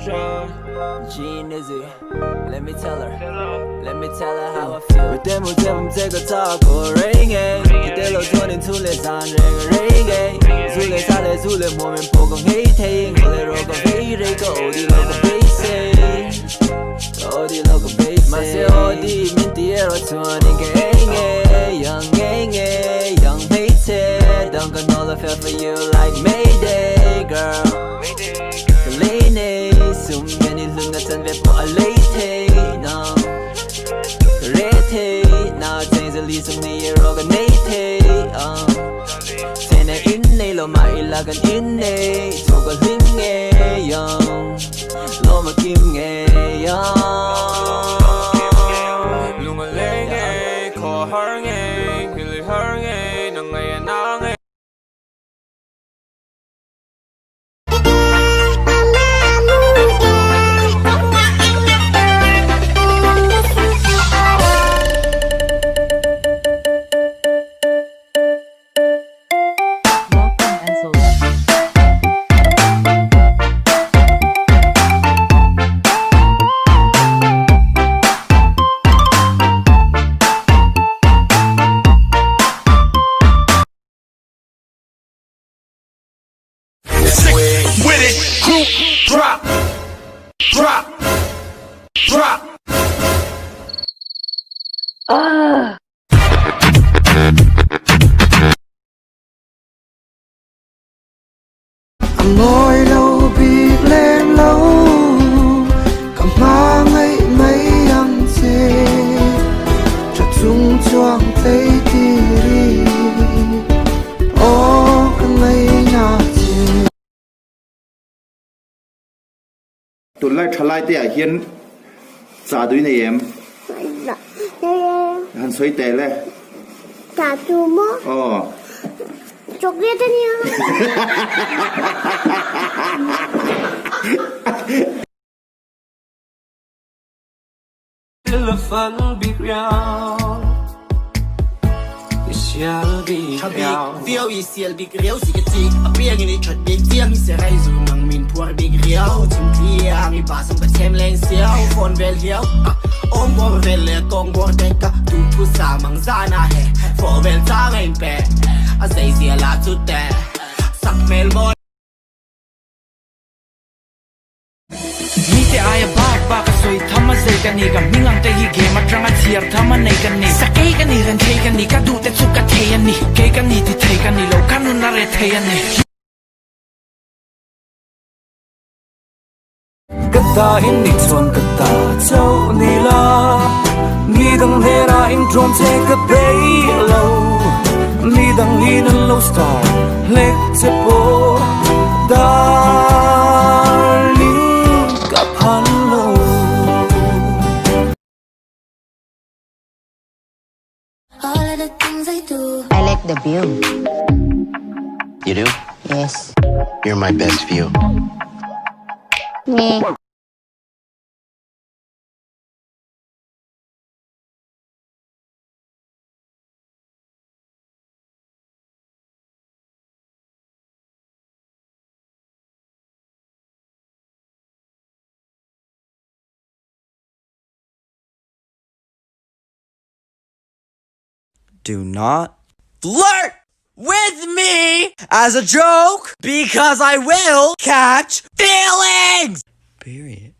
Gene is it? Let me tell her. Let me tell her how I feel. With them, I'm take a talk or ring it. They look turning to let's on ring it. Zule sale zule moment pogong hating. Ole rogo veire go odi logo base. Odi logo base. Mase odi minti ero turning gang young payte. Don't gonna all feel for you like Mayday girl. Lane so many lunats and vepo a late no rete now things at least of me organite Tena inne lo ma ilagan inne Toga linge young Loma kimge young Lunga lenge ko harnge Hili harnge Nangaya nange with it, group, drop. Ngồi lâu bị lên lâu cầm má ngây mấy ăn chê cho chúng choang thấy đi ô cái ngây nhà chê tụi lại trở lại để hiện giả đuôi này em hắn xoay tè lên giả chú mơ chọc ghét thế nhỉ Elephant big round Shall be round Vio i siel big real si ketik Apiang ini chot big tiang se raizu nang min puar big real Tim tiang i basang pa tem leng siao Phone vel hiao Om bor vel le kong bor deka Tu tu sa mang zana he For vel ta ngain pe A say sia la tu te Sak mel mon Te aya ba ka soi thama zai ka ni ka mingang te hi ge ma tranga chiar thama nei ka ni sa ke ka ni ran thei ka ni ka du te chu ka thei ani ke ka ni ti thei ka ni lo ka nu na re thei ani Kata in ni chon kata chau ni la Ni dang he ra in drum take a bay low Ni dang in a low star Lek te po Darling all of the things I do I like the view. You do? Yes. You're my best view. Me. Do not flirt with me as a joke because I will catch feelings. Period.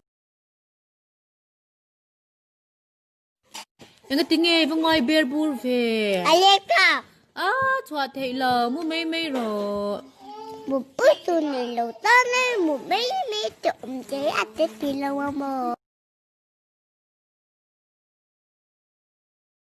Những cái tiếng nghe với ngoài bia bùn về Alexa thoa thầy lờ mua mấy rồi một bữa tôi này lâu ta này một mấy mấy trộm chế ăn tết thì lâu mà